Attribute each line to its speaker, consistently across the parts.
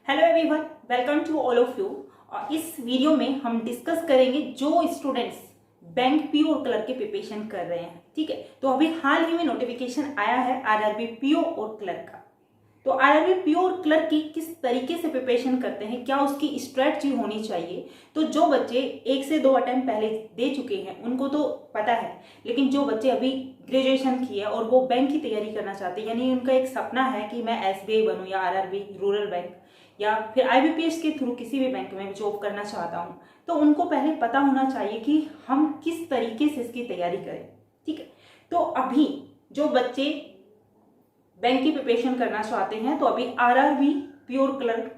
Speaker 1: Hello everyone, welcome to all of you. और इस video में हम डिस्कस करेंगे जो स्टूडेंट्स बैंक पीओ और क्लर्क के प्रिपरेशन कर रहे हैं। ठीक है, तो अभी हाल ही में नोटिफिकेशन आया है आरआरबी पीओ और क्लर्क का। तो आरआरबी पीओ और क्लर्क की किस तरीके से प्रिपरेशन करते हैं, क्या उसकी स्ट्रेटजी होनी चाहिए। तो जो बच्चे 1 से 2 अटेम्प्ट पहले दे चुके हैं उनको तो पता है, लेकिन जो बच्चे अभी ग्रेजुएशन किए और वो बैंक की तैयारी करना चाहते हैं, यानी उनका एक सपना है कि मैं एसबीआई बनूं या आरआरबी रूरल बैंक या फिर आईबीपीएस के थ्रू किसी भी बैंक में जॉब करना चाहता हूं, तो उनको पहले पता होना चाहिए कि हम किस तरीके से इसकी तैयारी करें। ठीक है, तो अभी जो बच्चे बैंक की प्रिपरेशन करना चाहते हैं तो अभी आरआरबी प्योर क्लर्क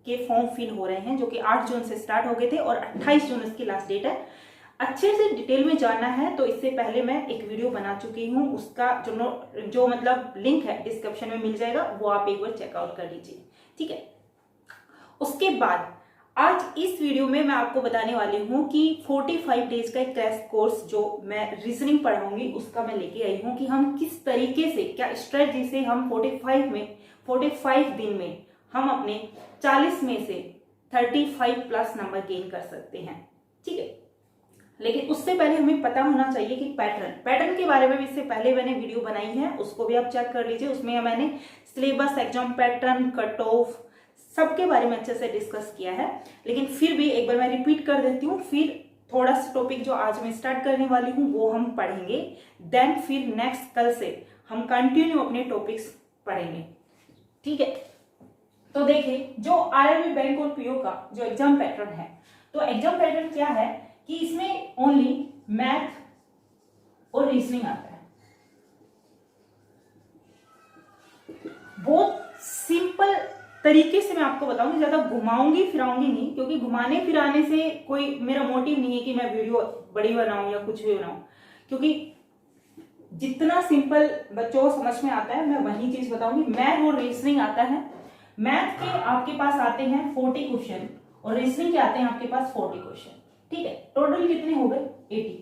Speaker 1: के फॉर्म फिल हो रहे हैं, जो कि 8 जून से स्टार्ट हो गए थे और 28 जून इसकी लास्ट डेट है। अच्छे से डिटेल में जानना है तो इससे पहले मैं एक वीडियो बना चुकी हूँ, उसका जो मतलब लिंक है डिस्क्रिप्शन में मिल जाएगा, वो आप एक बार चेकआउट कर लीजिए। ठीक है, उसके बाद आज इस वीडियो में मैं आपको बताने वाली हूं कि 45 डेज का एक क्रैश कोर्स जो मैं रीजनिंग पढ़ाऊंगी उसका मैं लेके आई हूं कि हम किस तरीके से, क्या स्ट्रेटजी से हम 45 दिन में हम अपने 40 में से 35 प्लस नंबर गेन कर सकते हैं। ठीक है, लेकिन उससे पहले हमें पता होना चाहिए कि पैटर्न के बारे में भी इससे पहले मैंने वीडियो बनाई है, उसको भी आप चेक कर लीजिए। उसमें मैंने syllabus, exam pattern, cut off सबके बारे में अच्छे से डिस्कस किया है, लेकिन फिर भी एक बार मैं रिपीट कर देती हूँ। फिर थोड़ा सा टॉपिक जो आज मैं स्टार्ट करने वाली हूँ वो हम पढ़ेंगे, देन फिर नेक्स्ट कल से हम कंटिन्यू अपने टॉपिक्स पढ़ेंगे। ठीक है, तो देखिए जो आरआरबी बैंक और पीओ का जो एग्जाम पैटर्न है, तो एग्जाम पैटर्न क्या है कि इसमें ओनली मैथ और रीजनिंग आता है। बहुत सिंपल तरीके से मैं आपको बताऊंगी, ज्यादा घुमाऊंगी फिराऊंगी नहीं, क्योंकि घुमाने फिराने से कोई मेरा मोटिव नहीं है कि मैं वीडियो बड़ी बनाऊं या कुछ भी बनाऊं, क्योंकि जितना सिंपल बच्चों को समझ में आता है मैं वही चीज बताऊंगी। मैथ और रीजनिंग आता है, मैथ के आपके पास आते हैं 40 क्वेश्चन और रीजनिंग के आते हैं आपके पास 40 क्वेश्चन। ठीक है, टोटल कितने हो गए 80।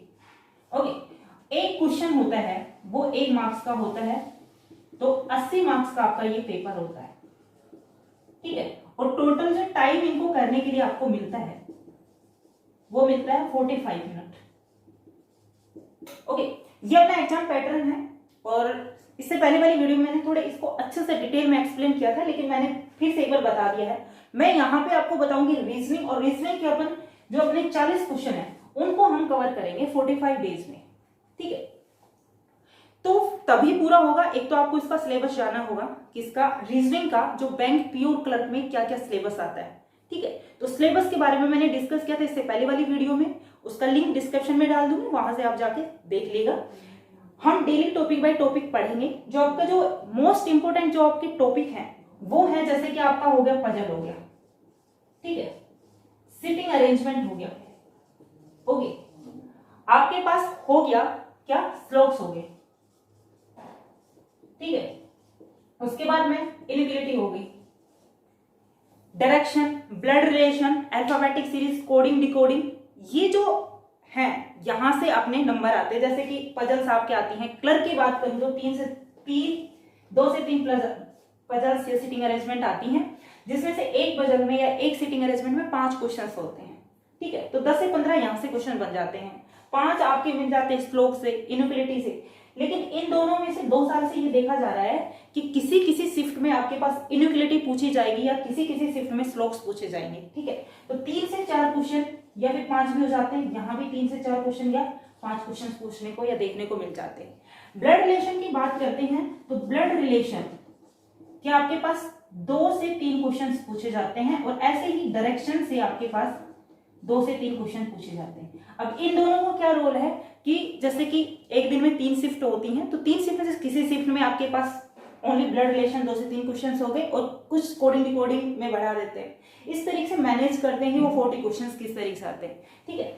Speaker 1: ओके, एक क्वेश्चन होता है वो 1 मार्क्स का होता है, तो 80 मार्क्स का आपका ये पेपर होता है। ठीक है, और टोटल जो टाइम इनको करने के लिए आपको मिलता है वो मिलता है 45 मिनट। ओके, ये अपना एग्जाम पैटर्न है और इससे पहले वाली वीडियो में मैंने थोड़े इसको अच्छे से डिटेल में एक्सप्लेन किया था, लेकिन मैंने फिर से एक बार बता दिया है। मैं यहाँ पे आपको बताऊंगी रीजनिंग, और रीजनिंग के अपन जो अपने 40 क्वेश्चन है उनको हम कवर करेंगे 45 डेज में। ठीक है, तो तभी पूरा होगा। एक तो आपको इसका सिलेबस जानना होगा कि इसका रीजनिंग का जो बैंक पीओ क्लर्क में क्या क्या सिलेबस आता है। ठीक है, तो सिलेबस के बारे में मैंने डिस्कस किया था इससे पहले वाली वीडियो में, उसका लिंक डिस्क्रिप्शन में डाल दूंगी, वहां से आप जाके देख लेगा। हम डेली टॉपिक बाय टॉपिक पढ़ेंगे। जो आपका जो मोस्ट इंपोर्टेंट जो आपके टॉपिक है वो है, जैसे कि आपका हो गया पजल हो गया, ठीक है, सिटिंग अरेंजमेंट हो गया, ओके, आपके पास हो गया क्या, स्लोप्स हो गए। ठीक है, उसके बाद में इनइक्वालिटी हो गई, direction, blood relation, alphabetic series, coding, decoding, ये जो है यहां से अपने नंबर आते हैं। जैसे कि पजल्स आपके आती हैं। क्लर्क की बात करूं तो 2 से 3 पजल्स या सिटिंग अरेंजमेंट आती हैं, जिसमें से एक पजल में या एक सिटिंग अरेंजमेंट में 5 क्वेश्चन होते हैं। ठीक है, तो 10 से 15 यहां से क्वेश्चन बन जाते हैं। 5 आपके मिल जाते हैं स्लोप से, इनइक्वालिटी से। लेकिन इन दोनों में से 2 साल से ये देखा जा रहा है कि किसी किसी शिफ्ट में आपके पास इनइक्वालिटी पूछी जाएगी या किसी किसी शिफ्ट में स्लोप्स पूछे जाएंगे। ठीक है, तो 3 से 4 क्वेश्चन या फिर 5 भी हो जाते हैं। यहाँ भी 3 से 4 क्वेश्चन या 5 क्वेश्चन पूछने को या देखने को मिल जाते हैं। ब्लड रिलेशन की बात करते हैं तो ब्लड रिलेशन के आपके पास 2 से 3 क्वेश्चन पूछे जाते हैं, और ऐसे ही डायरेक्शन से आपके पास 2 से 3 क्वेश्चन पूछे जाते हैं। अब इन दोनों को क्या रोल है कि जैसे कि एक दिन में 3 शिफ्ट होती हैं, तो 3 शिफ्ट में से किसी शिफ्ट में आपके पास ओनली ब्लड रिलेशन 2 से 3 क्वेश्चन हो गए और कुछ कोडिंग डिकोडिंग में बढ़ा देते हैं। इस तरीके से मैनेज करते हैं कि वो 40 क्वेश्चन किस तरीके से आते हैं। ठीक है,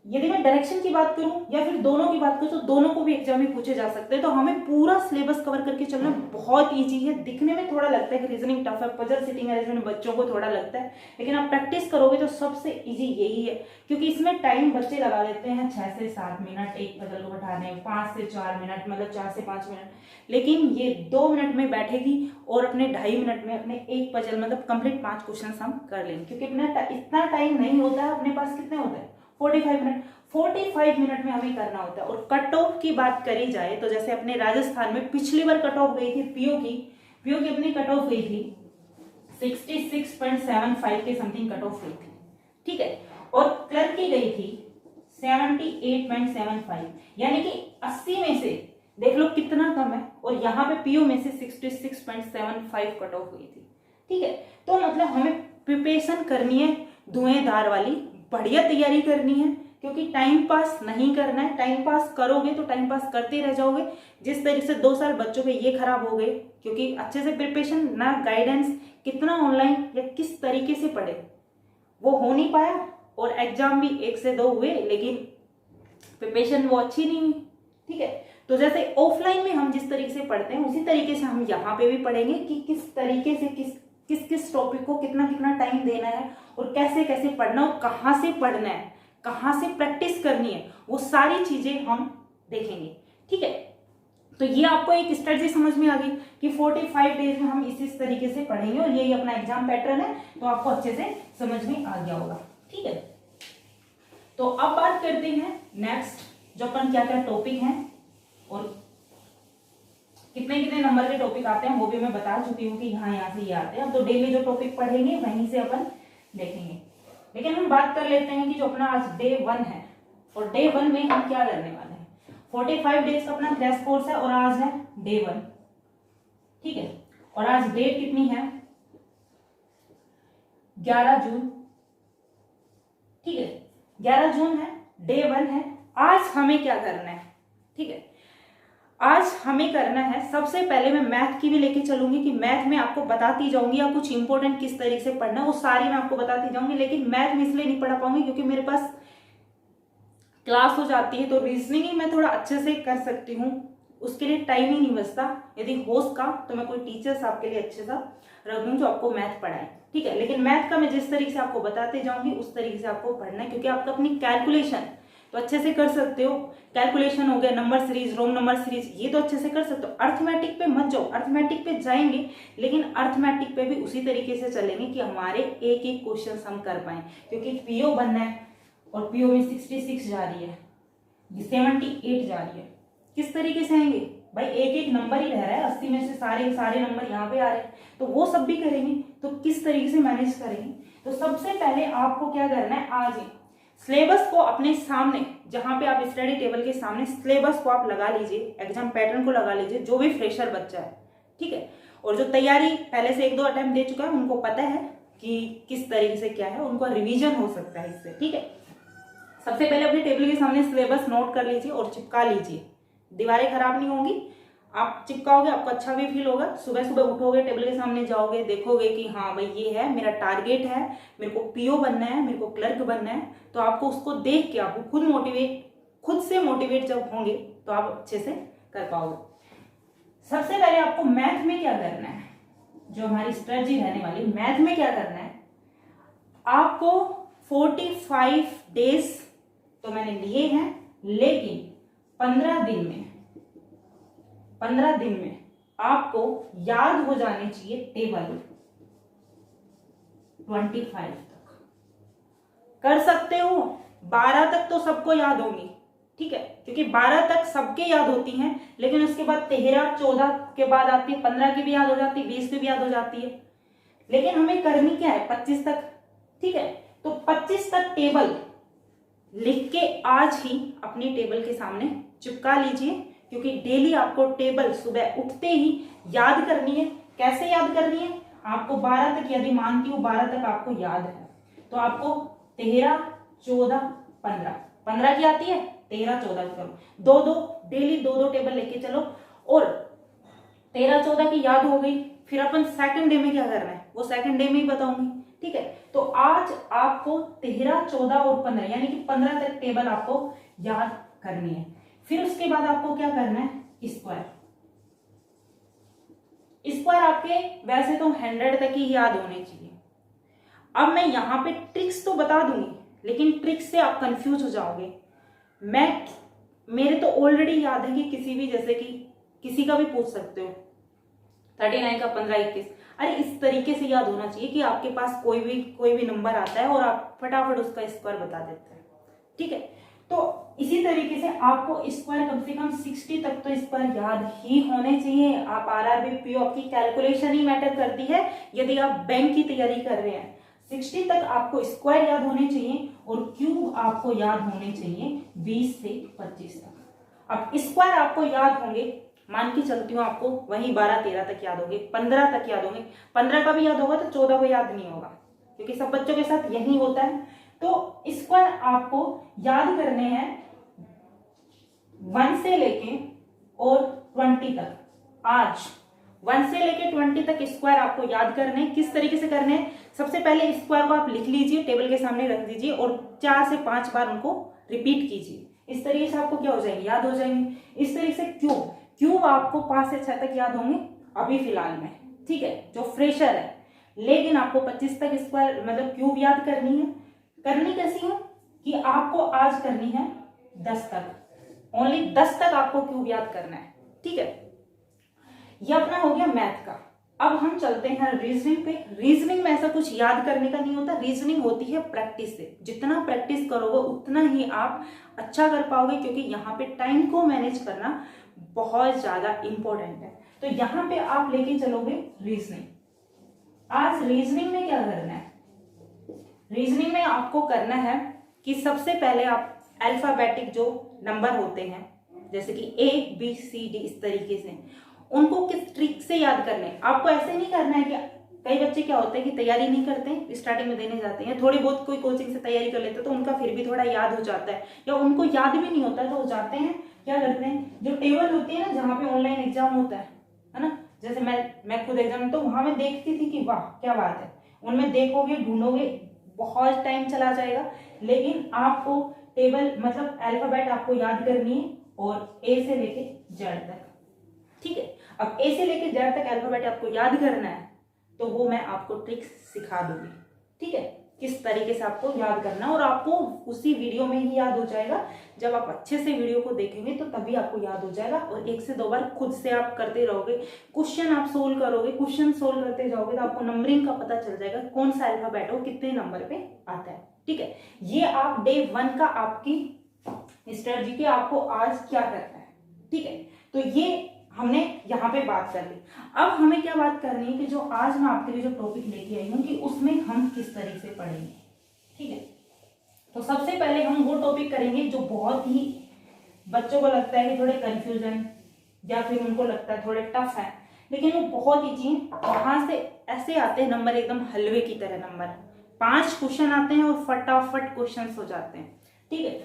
Speaker 1: यदि मैं डायरेक्शन की बात करूं या फिर दोनों की बात करूं तो दोनों को भी एग्जाम में पूछे जा सकते हैं। तो हमें पूरा सिलेबस कवर करके चलना बहुत इजी है। दिखने में थोड़ा लगता है कि रीजनिंग टफ है, पजल सिटिंग अरेंजमेंट बच्चों को थोड़ा लगता है, लेकिन आप प्रैक्टिस करोगे तो सबसे इजी यही है, क्योंकि इसमें टाइम बच्चे लगा देते हैं 6 से 7 मिनट एक पजल को बैठाने में, 5 से 4 मिनट, मतलब 4 से 5 मिनट, लेकिन ये 2 मिनट में बैठेगी और अपने 2.5 मिनट में अपने एक पजल मतलब कंप्लीट 5 क्वेश्चन हम कर लेंगे, क्योंकि अपना इतना टाइम नहीं होता है अपने पास। कितने होता है? 45 मिनट। 45 मिनट में हमें करना होता है। और कट ऑफ की बात करी जाए तो जैसे अपने राजस्थान में पिछली बार कट ऑफ गई थी पीओ की अपनी कट ऑफ गई थी 66.75 के समथिंग कट ऑफ गई थी, ठीक है। और क्लर्क की गई थी 78.75, यानी कि 80 में से देख लो कितना कम है। और यहाँ पे पीओ में से 66.75 कट ऑफ हुई थी, ठीक है। तो मतलब हमें प्रिपरेशन करनी है धुएंधार वाली, बढ़िया तैयारी करनी है, क्योंकि टाइम पास नहीं करना है। टाइम पास करोगे तो टाइम पास करते रह जाओगे। जिस तरीके से 2 साल बच्चों के ये खराब हो गए, क्योंकि अच्छे से प्रिपरेशन ना, गाइडेंस, कितना ऑनलाइन या किस तरीके से पढ़े वो हो नहीं पाया, और एग्जाम भी 1 से 2 हुए लेकिन प्रिपरेशन वो अच्छी नहीं हुई, ठीक है। तो जैसे ऑफलाइन में हम जिस तरीके से पढ़ते हैं उसी तरीके से हम यहाँ पे भी पढ़ेंगे कि किस तरीके से किस टॉपिक को कितना कितना टाइम देना है और कैसे कैसे पढ़ना और कहाँ से पढ़ना है, कहाँ से प्रैक्टिस करनी है, वो सारी चीजें हम देखेंगे, ठीक है। तो ये आपको एक स्ट्रेटजी समझ में आ गई कि 45 डेज में हम इस तरीके से पढ़ेंगे और यही अपना एग्जाम पैटर्न है, तो आपको अच्छे से समझ में आ गया होगा, ठीक है। तो अब बात करते हैं नेक्स्ट, जो अपन क्या क्या टॉपिक हैं और कितने कितने नंबर के टॉपिक आते हैं वो भी मैं बता चुकी हूँ कि यहाँ से ये आते हैं। अब तो डेली जो टॉपिक पढ़ेंगे वहीं से अपन देखेंगे, लेकिन हम बात कर लेते हैं कि जो अपना आज डे 1 है, और डे 1 में हम क्या करने वाले हैं। 45 डेज का अपना क्रैश कोर्स है और आज है डे 1, ठीक है। और आज डेट कितनी है? 11 जून, ठीक है। 11 जून है, डे 1 है। आज हमें क्या करना है, ठीक है। आज हमें करना है, सबसे पहले मैं मैथ की भी लेके चलूंगी कि मैथ में आपको बताती जाऊंगी या कुछ इंपॉर्टेंट किस तरीके से पढ़ना है वो सारी मैं आपको बताती जाऊंगी, लेकिन मैथ में इसलिए नहीं पढ़ा पाऊंगी क्योंकि मेरे पास क्लास हो जाती है, तो रीजनिंग ही मैं थोड़ा अच्छे से कर सकती हूँ, उसके लिए टाइम ही नहीं बचता। यदि हो सका तो मैं कोई टीचर्स आपके लिए अच्छे सा रख दूँ जो आपको मैथ पढ़ाए, ठीक है। लेकिन मैथ का मैं जिस तरीके से आपको बताते जाऊंगी उस तरीके से आपको पढ़ना है, क्योंकि आपको अपनी कैलकुलेशन तो अच्छे से कर सकते हो। कैलकुलेशन हो गया, नंबर सीरीज, रोम नंबर सीरीज, ये तो अच्छे से कर सकते हो। अर्थमेटिक पे मत जाओ, अर्थमेटिक पे जाएंगे लेकिन अर्थमेटिक पे भी उसी तरीके से चलेंगे कि हमारे एक एक क्वेश्चन हम कर पाए, क्योंकि पीओ बनना है और पीओ में 66 जा रही है, 78 जा रही है। किस तरीके से आएंगे भाई, एक एक नंबर ही रह रहा है, 80 में से सारे नंबर यहाँ पे आ रहे हैं, तो वो सब भी करेंगे। तो किस तरीके से मैनेज करेंगे, तो सबसे पहले आपको क्या करना है, आज सिलेबस को अपने सामने, जहां पे आप स्टडी टेबल के सामने सिलेबस को आप लगा लीजिए, एग्जाम पैटर्न को लगा लीजिए, जो भी फ्रेशर बच्चा है, ठीक है। और जो तैयारी पहले से 1-2 अटेम्प्ट दे चुका है उनको पता है कि किस तरीके से क्या है, उनको रिवीजन हो सकता है इससे, ठीक है। सबसे पहले अपने टेबल के सामने सिलेबस नोट कर लीजिए और चिपका लीजिए, दीवारें खराब नहीं होंगी, आप चिपकाओगे आपको अच्छा भी फील होगा। सुबह सुबह उठोगे, टेबल के सामने जाओगे, देखोगे कि हाँ भाई ये है मेरा टारगेट है, मेरे को पीओ बनना है, मेरे को क्लर्क बनना है, तो आपको उसको देख के आपको खुद से मोटिवेट जब होंगे तो आप अच्छे से कर पाओगे। सबसे पहले आपको मैथ में क्या करना है, जो हमारी स्ट्रेटजी रहने वाली, मैथ में क्या करना है, आपको 45 डेज तो मैंने लिए हैं, लेकिन 15 दिन में आपको याद हो जाने चाहिए टेबल 25 तक। कर सकते हो 12 तक तो सबको याद होंगी, ठीक है, क्योंकि 12 तक सबके याद होती हैं, लेकिन उसके बाद 13, 14 के बाद आती है, 15 की भी याद हो जाती है, 20 की भी याद हो जाती है, लेकिन हमें करनी क्या है 25 तक, ठीक है। तो 25 तक टेबल लिख के आज ही अपनी टेबल के सामने चिपका लीजिए, क्योंकि डेली आपको टेबल सुबह उठते ही याद करनी है। कैसे याद करनी है, आपको 12 तक, यदि मानती हूँ 12 तक आपको याद है, तो आपको 13, 14, 15 की आती है, 13, 14 करो, दो डेली 2 टेबल लेके चलो, और 13, 14 की याद हो गई, फिर अपन सेकंड डे में क्या करना है वो सेकंड डे में ही बताऊंगी, ठीक है। तो आज आपको 13, 14 और 15 यानी कि 15 तक टेबल आपको याद करनी है। फिर उसके बाद आपको क्या करना है, स्क्वायर। स्क्वायर आपके वैसे तो 100 तक ही याद होने चाहिए। अब मैं यहाँ पे ट्रिक्स तो बता दूंगी, लेकिन ट्रिक्स से आप कंफ्यूज हो जाओगे। मेरे तो ऑलरेडी याद है कि किसी भी, जैसे कि किसी का भी पूछ सकते हो 39 का 15, 21, अरे इस तरीके से याद होना चाहिए कि आपके पास कोई भी नंबर आता है और आप फटाफट उसका स्क्वायर बता देते हैं। ठीक है, तो इसी तरीके से आपको स्क्वायर कम से कम 60 तक तो स्क्वायर याद ही होने चाहिए। आप आरआरबी पीओ, आपकी कैलकुलेशन ही मैटर करती है। यदि आप बैंक की तैयारी कर रहे हैं, 60 तक आपको स्क्वायर याद होने चाहिए और क्यूब आपको याद होने चाहिए 20 से 25 तक। अब स्क्वायर आपको याद होंगे, मान के चलती हूँ आपको वही 12, 13 तक याद होंगे, 15 तक याद होंगे। 15 का भी याद होगा तो 14 को याद नहीं होगा, क्योंकि सब बच्चों के साथ यही होता है। तो स्क्वायर आपको याद करने हैं 1 से लेके और 20 तक। आज 1 से लेके 20 तक स्क्वायर आपको याद करने हैं। किस तरीके से करने हैं, सबसे पहले स्क्वायर को आप लिख लीजिए, टेबल के सामने रख दीजिए और 4 से 5 बार उनको रिपीट कीजिए। इस तरीके से आपको क्या हो जाएंगे, याद हो जाएंगे। इस तरीके से क्यूब आपको 5 से 6 तक याद होंगे अभी फिलहाल में, ठीक है, जो फ्रेशर है। लेकिन आपको 25 तक स्क्वायर मतलब क्यूब याद करनी है। करनी कैसी है कि आपको आज करनी है 10 तक, ओनली 10 तक आपको क्यूब याद करना है। ठीक है, ये अपना हो गया मैथ का। अब हम चलते हैं रीजनिंग पे। रीजनिंग में ऐसा कुछ याद करने का नहीं होता, रीजनिंग होती है प्रैक्टिस से। जितना प्रैक्टिस करोगे उतना ही आप अच्छा कर पाओगे, क्योंकि यहाँ पे टाइम को मैनेज करना बहुत ज्यादा इंपॉर्टेंट है। तो यहाँ पे आप लेके चलोगे रीजनिंग। आज रीजनिंग में क्या करना है, रीजनिंग में आपको करना है कि सबसे पहले आप अल्फाबेटिक जो नंबर होते हैं, जैसे कि ABCD, इस तरीके से उनको किस ट्रिक से याद करने। आपको ऐसे नहीं करना है कि कई बच्चे क्या होते हैं कि तैयारी नहीं करते, स्टार्टिंग में देने जाते हैं, थोड़ी बहुत कोई कोचिंग से तैयारी कर लेते हैं तो उनका फिर भी थोड़ा याद हो जाता है, या उनको याद भी नहीं होता है तो वो जाते हैं क्या करते हैं, जो टेबल होती है ना जहाँ पे ऑनलाइन एग्जाम होता है ना, जैसे मैं खुद एग्जाम, तो वहां मैं देखती थी कि वाह क्या बात है, उनमें देखोगे ढूंढोगे बहुत टाइम चला जाएगा। लेकिन आपको टेबल मतलब अल्फाबेट आपको याद करनी है और ए से लेके जेड तक। ठीक है, अब ए से लेके जेड तक अल्फाबेट आपको याद करना है, तो वो मैं आपको ट्रिक्स सिखा दूंगी। ठीक है, किस तरीके से आपको याद करना, और आपको उसी वीडियो में ही याद हो जाएगा। जब आप अच्छे से वीडियो को देखेंगे तो तभी आपको याद हो जाएगा। और 1 से 2 बार खुद से आप करते रहोगे, क्वेश्चन आप सोल्व करोगे, क्वेश्चन सोल्व करते जाओगे तो आपको नंबरिंग का पता चल जाएगा, कौन सा अल्फाबेट हो कितने नंबर पे आता है। ठीक है, ये आप डे 1 का आपकी स्ट्रेटजी के आपको आज क्या करना है। ठीक है, तो ये हमने यहाँ पे बात कर ली। अब हमें क्या बात करनी है कि जो आज मैं आपके लिए जो टॉपिक लेके आई हूँ कि उसमें हम किस तरीके से पढ़ेंगे। ठीक है, तो सबसे पहले हम वो टॉपिक करेंगे जो बहुत ही बच्चों को लगता है कि थोड़े कंफ्यूजन या फिर उनको लगता है थोड़े टफ है, लेकिन वो बहुत ईजी है। वहां से ऐसे आते हैं नंबर, एकदम हलवे की तरह नंबर, 5 क्वेश्चन आते हैं और फटाफट क्वेश्चन हो जाते हैं। ठीक है,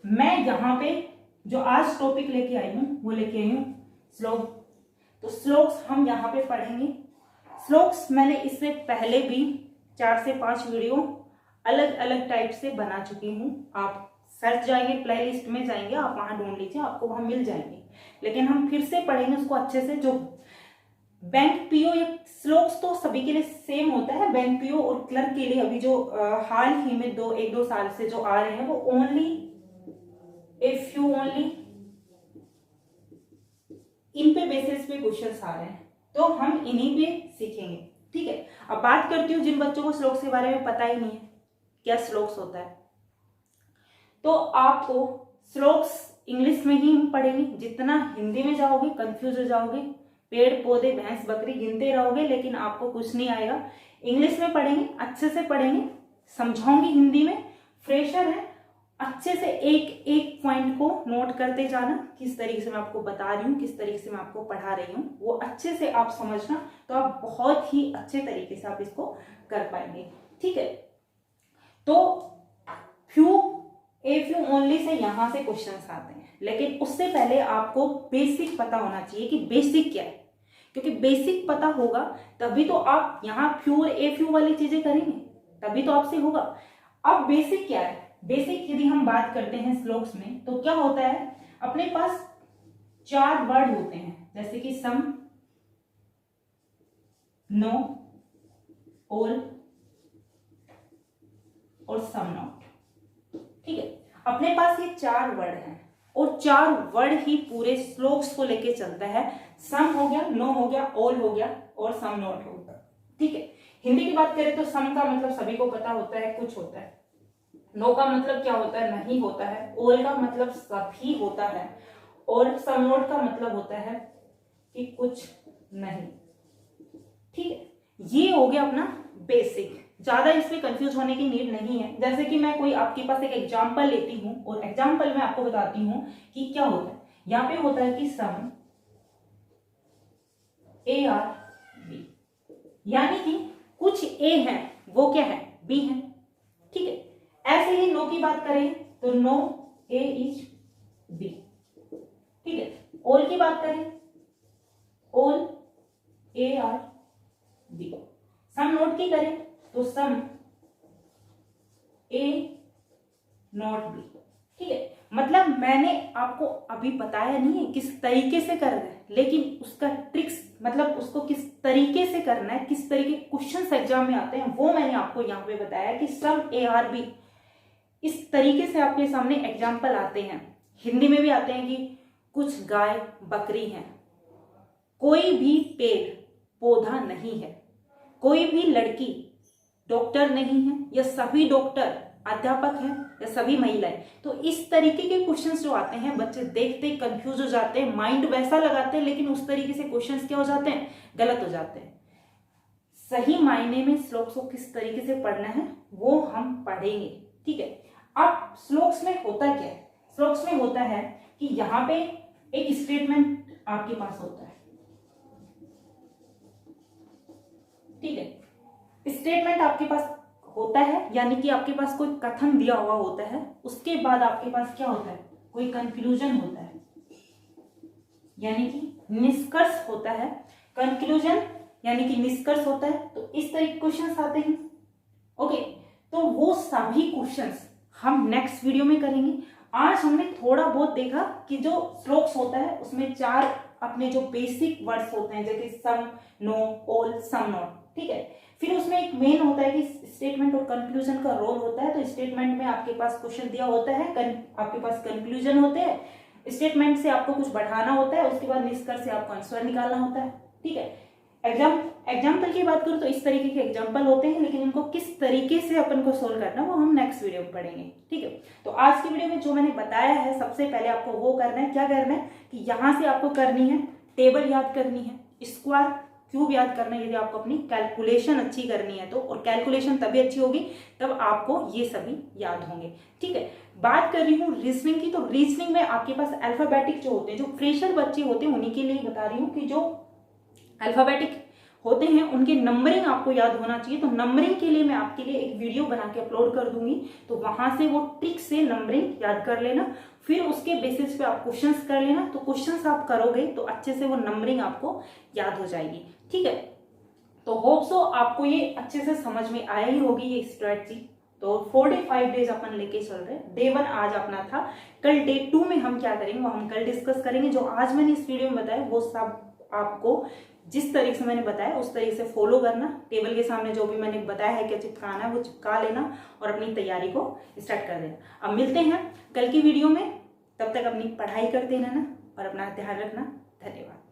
Speaker 1: मैं यहाँ पे जो आज टॉपिक लेके आई हूँ वो लेके आई हूँ श्लोक। तो श्लोक्स हम यहाँ पे पढ़ेंगे। श्लोक्स मैंने इससे पहले भी 4 से 5 वीडियो अलग अलग टाइप से बना चुकी हूँ। आप सर्च जाएंगे, प्लेलिस्ट में जाएंगे, आप वहां ढूंढ लीजिए, आपको वहां मिल जाएंगे। लेकिन हम फिर से पढ़ेंगे उसको अच्छे से। जो बैंक पीओ या श्लोक्स तो सभी के लिए सेम होता है, बैंक पीओ और क्लर्क के लिए अभी जो हाल ही में 1-2 साल से जो आ रहे हैं वो ओनली इन पे बेसिस पे क्वेश्चंस आ रहे हैं, तो हम इन्हीं पे सीखेंगे। ठीक है, अब बात करती हूँ जिन बच्चों को श्लोक्स के बारे में पता ही नहीं है क्या श्लोक्स होता है, तो आपको श्लोक्स इंग्लिश में ही हम पढ़ेंगे। जितना हिंदी में जाओगे कंफ्यूज हो जाओगे, पेड़ पौधे भैंस बकरी गिनते रहोगे लेकिन आपको कुछ नहीं आएगा। इंग्लिश में पढ़ेंगे, अच्छे से पढ़ेंगे, समझाऊंगी हिंदी में। फ्रेशर है, अच्छे से एक एक पॉइंट को नोट करते जाना, किस तरीके से मैं आपको बता रही हूँ, किस तरीके से मैं आपको पढ़ा रही हूँ, वो अच्छे से आप समझना, तो आप बहुत ही अच्छे तरीके से आप इसको कर पाएंगे। ठीक है, तो फ्यू ओनली से यहां से क्वेश्चंस आते हैं, लेकिन उससे पहले आपको बेसिक पता होना चाहिए कि बेसिक क्या है, क्योंकि बेसिक पता होगा तभी तो आप यहाँ फ्यू और ए फ्यू वाली चीजें करेंगे, तभी तो आपसे होगा। अब बेसिक क्या है, बेसिक यदि हम बात करते हैं श्लोक्स में तो क्या होता है, अपने पास 4 वर्ड होते हैं, जैसे कि सम, नो, ऑल और सम नॉट। ठीक है, अपने पास ये 4 वर्ड हैं और 4 वर्ड ही पूरे श्लोक्स को लेके चलता है। सम हो गया, नो हो गया, ऑल हो गया और सम नॉट हो गया। ठीक है, हिंदी की बात करें तो सम का मतलब सभी को पता होता है, कुछ होता है। नो का मतलब क्या होता है, नहीं होता है। ऑल का मतलब सभी होता है और सम नॉट का मतलब होता है कि कुछ नहीं। ठीक है, ये हो गया अपना बेसिक। ज्यादा इसमें कंफ्यूज होने की नीड नहीं है। जैसे कि मैं कोई आपके पास एक एग्जांपल लेती हूं और एग्जांपल में आपको बताती हूं कि क्या होता है। यहां पे होता है कि सम ARB, यानी कि कुछ ए है वो क्या है, बी है। ठीक है, ऐसे ही नो की बात करें तो नो A इज B। ठीक है, ऑल की बात करें ऑल ARB। सम नोट की करें तो सम A नॉट B। ठीक है, मतलब मैंने आपको अभी बताया नहीं है किस तरीके से करना है, लेकिन उसका ट्रिक्स मतलब उसको किस तरीके से करना है, किस तरीके क्वेश्चंस एग्जाम में आते हैं वो मैंने आपको यहाँ पे बताया कि सम ARB इस तरीके से आपके सामने एग्जाम्पल आते हैं। हिंदी में भी आते हैं कि कुछ गाय बकरी हैं, कोई भी पेड़ पौधा नहीं है, कोई भी लड़की डॉक्टर नहीं है, या सभी डॉक्टर अध्यापक हैं, या सभी महिलाएं। तो इस तरीके के क्वेश्चंस जो आते हैं बच्चे देखते ही कंफ्यूज हो जाते हैं, माइंड वैसा लगाते हैं लेकिन उस तरीके से क्वेश्चंस क्या हो जाते हैं, गलत हो जाते हैं। सही मायने में श्लोक्स को किस तरीके से पढ़ना है वो हम पढ़ेंगे। ठीक है, अब श्लोक्स में होता क्या है, श्लोक्स में होता है कि यहाँ पे एक स्टेटमेंट आपके पास होता है। ठीक है, स्टेटमेंट आपके पास होता है, यानी कि आपके पास कोई कथन दिया हुआ होता है। उसके बाद आपके पास क्या होता है, कोई कंक्लूजन होता है, यानी कि निष्कर्ष होता है। कंक्लूजन यानी कि निष्कर्ष होता है। तो इस तरह के क्वेश्चंस आते हैं। ओके, तो वो सभी क्वेश्चंस हम नेक्स्ट वीडियो में करेंगे। आज हमने थोड़ा बहुत देखा कि जो श्लोक्स होता है उसमें 4 अपने जो बेसिक वर्ड्स होते हैं, जैसे सम, नो, ऑल, सम नॉट। ठीक है, फिर उसमें एक मेन होता है कि स्टेटमेंट और कंक्लूजन का रोल होता है। तो स्टेटमेंट में आपके पास क्वेश्चन दिया होता है, आपके पास कंक्लूजन होते हैं, स्टेटमेंट से आपको कुछ बढ़ाना होता है, उसके बाद निष्कर्ष से आपको आंसर निकालना होता है। ठीक है, एग्जाम्पल की बात करूं तो इस तरीके के एग्जाम्पल होते हैं, लेकिन इनको किस तरीके से अपन को सोल्व करना वो हम नेक्स्ट वीडियो में पढ़ेंगे। ठीक है, तो आज की वीडियो में जो मैंने बताया है सबसे पहले आपको वो करना है, क्या करना है कि यहां से आपको करनी है टेबल याद करनी है, स्क्वायर क्यूब याद करना है, यदि आपको अपनी कैलकुलेशन अच्छी करनी है तो। और कैलकुलेशन तभी अच्छी होगी तब आपको ये सभी याद होंगे। ठीक है, बात कर रही हूँ रीजनिंग की, तो रीजनिंग में आपके पास अल्फाबेटिक जो होते हैं, जो फ्रेशर बच्चे होते हैं उन्हीं के लिए बता रही हूँ कि जो अल्फाबेटिक होते हैं उनके नंबरिंग आपको याद होना चाहिए। तो नंबरिंग के लिए मैं आपके लिए एक वीडियो बना के अपलोड कर दूंगी, तो वहां से वो ट्रिक से नंबरिंग याद कर लेना, फिर उसके बेसिस पे आप क्वेश्चंस कर लेना। तो क्वेश्चंस आप करोगे तो अच्छे से वो नंबरिंग आपको याद हो जाएगी। ठीक है, तो होप सो आपको ये अच्छे से समझ में आया ही होगी ये स्ट्रेटजी। तो 45 डेज अपन लेके चल रहे हैं। डे 1 आज अपना था, कल डे 2 में हम क्या करेंगे वो हम कल डिस्कस करेंगे। जो आज मैंने इस वीडियो में बताया वो सब आपको जिस तरीके से मैंने बताया उस तरीके से फॉलो करना। टेबल के सामने जो भी मैंने बताया है क्या चिपकाना है वो चिपका लेना और अपनी तैयारी को स्टार्ट कर देना। अब मिलते हैं कल की वीडियो में, तब तक अपनी पढ़ाई करते रहना और अपना ध्यान रखना। धन्यवाद।